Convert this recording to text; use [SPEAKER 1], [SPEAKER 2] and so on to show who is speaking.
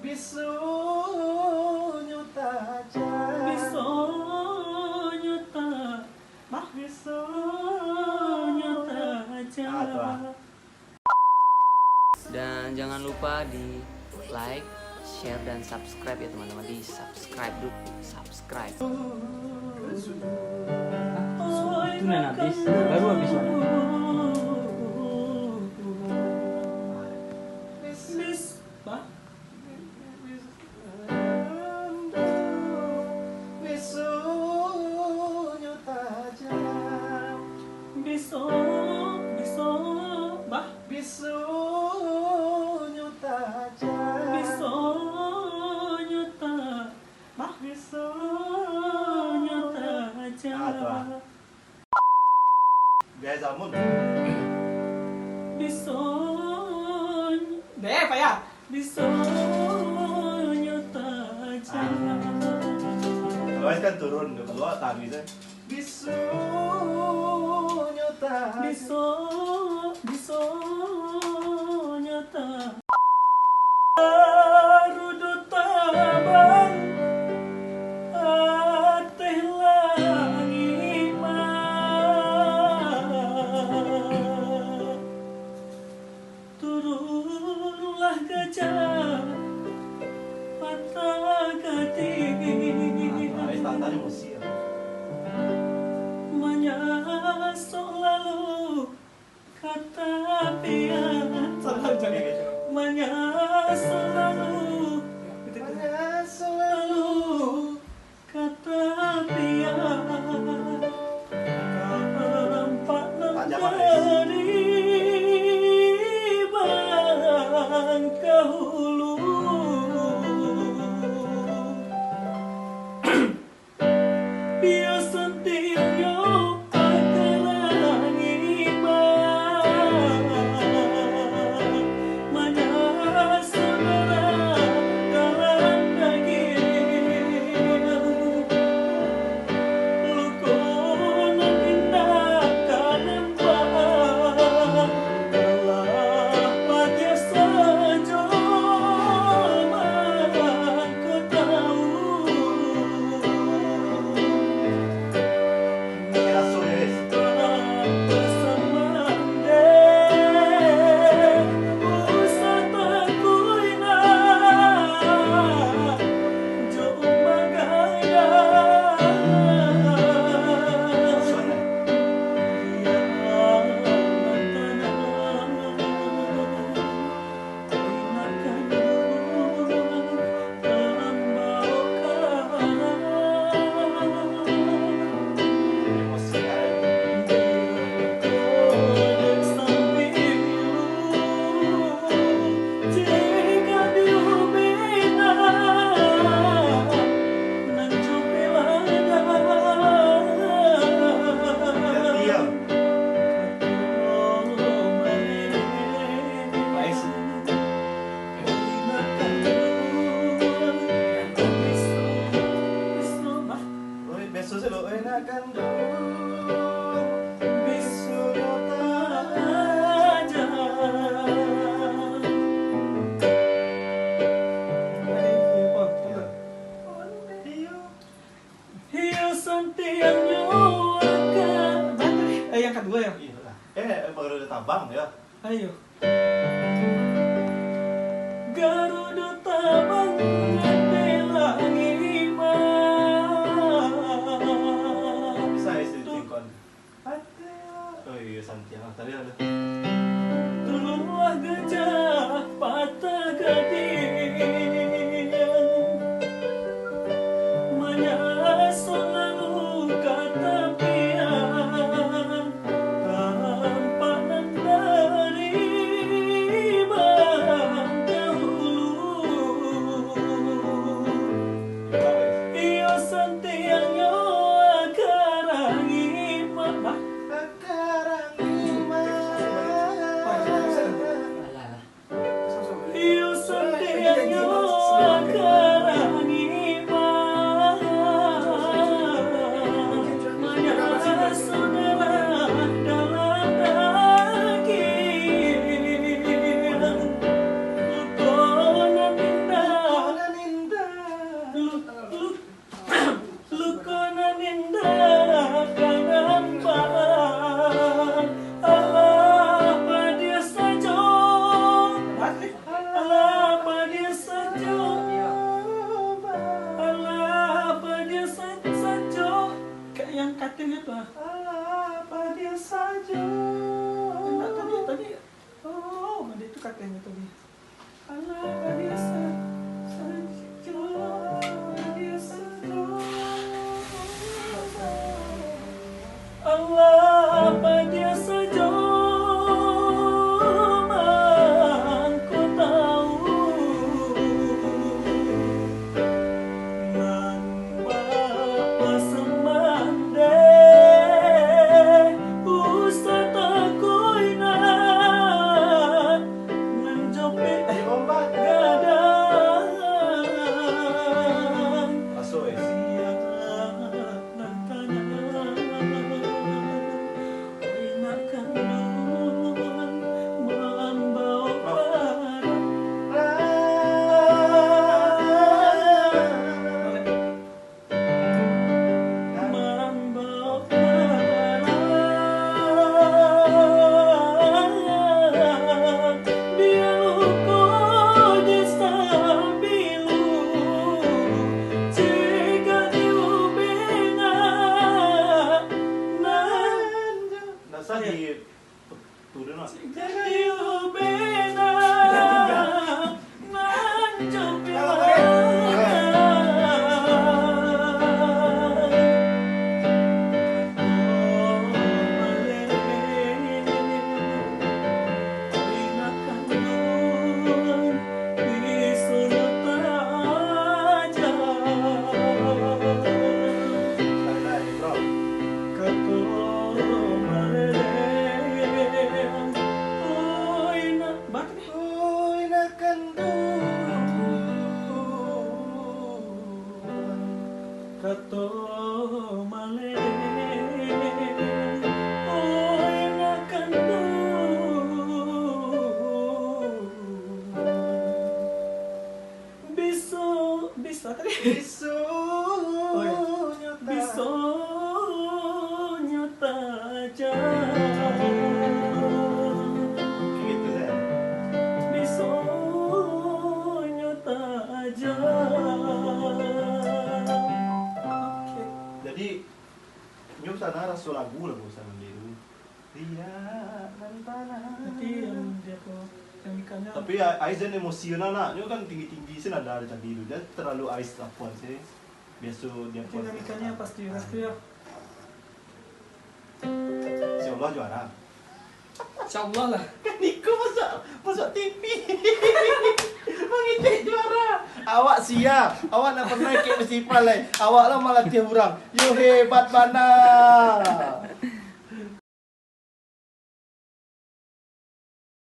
[SPEAKER 1] bisunya tajam,
[SPEAKER 2] bisunya tajam. Dan jangan lupa di like, share, dan subscribe ya teman-teman. Di subscribe dulu, subscribe.
[SPEAKER 3] Itu habis, baru habis mana?
[SPEAKER 1] bisunya tajam,
[SPEAKER 2] Bisunya tajam, bisunya tajam.
[SPEAKER 4] Biasa zamun.
[SPEAKER 2] Bisunya, deh apa ya? Bisunya tajam.
[SPEAKER 4] Kalau kan turun, kalau tadi itu.
[SPEAKER 1] bisunya tajam,
[SPEAKER 2] Bisunya tajam. Garuda tabang ateh langit mah, turunlah gajah patah kating,
[SPEAKER 4] Tantang emosi ya.
[SPEAKER 2] menyasok lalu kata pian, menyasok lalu kata pian, tampak negeri Bangkahulu. Biasa tiapnya akarangi mana saudara dalam daging, lukona indah kanempan telah pada saja aku tahu. Yang kedua ya?
[SPEAKER 4] Baru ada tabang ya.
[SPEAKER 2] Ayo. Garuda tabang ate langit mah.
[SPEAKER 4] Bisa isi tingkon. Oh iya Santiago tadi ada.
[SPEAKER 2] Turunlah gajah patah kating, menyasok lalu kata pian, tampak dari
[SPEAKER 1] kato male oi nakandu bisa tadi bisonya tajam
[SPEAKER 4] Gitu saya.
[SPEAKER 1] bisonya tajam. Oke.
[SPEAKER 4] Jadi nyum sana rasa lagu sana biru. Iya,
[SPEAKER 1] Nanti yang dia tuh yang ikannya.
[SPEAKER 4] Tapi Aizen emosional nak, nyum kan tinggi sih nada ada biru. Dia terlalu ais apa sih? Biasa dia
[SPEAKER 1] nanti yang ikannya pasti restu ya.
[SPEAKER 4] Si Allah juara.
[SPEAKER 1] Insyaallah lah.
[SPEAKER 4] Kan Niko masuk TV. Mengitik juara. Awak siap. Awak nak pernah ke festival Awak lah malah tiap orang. You hebat mana.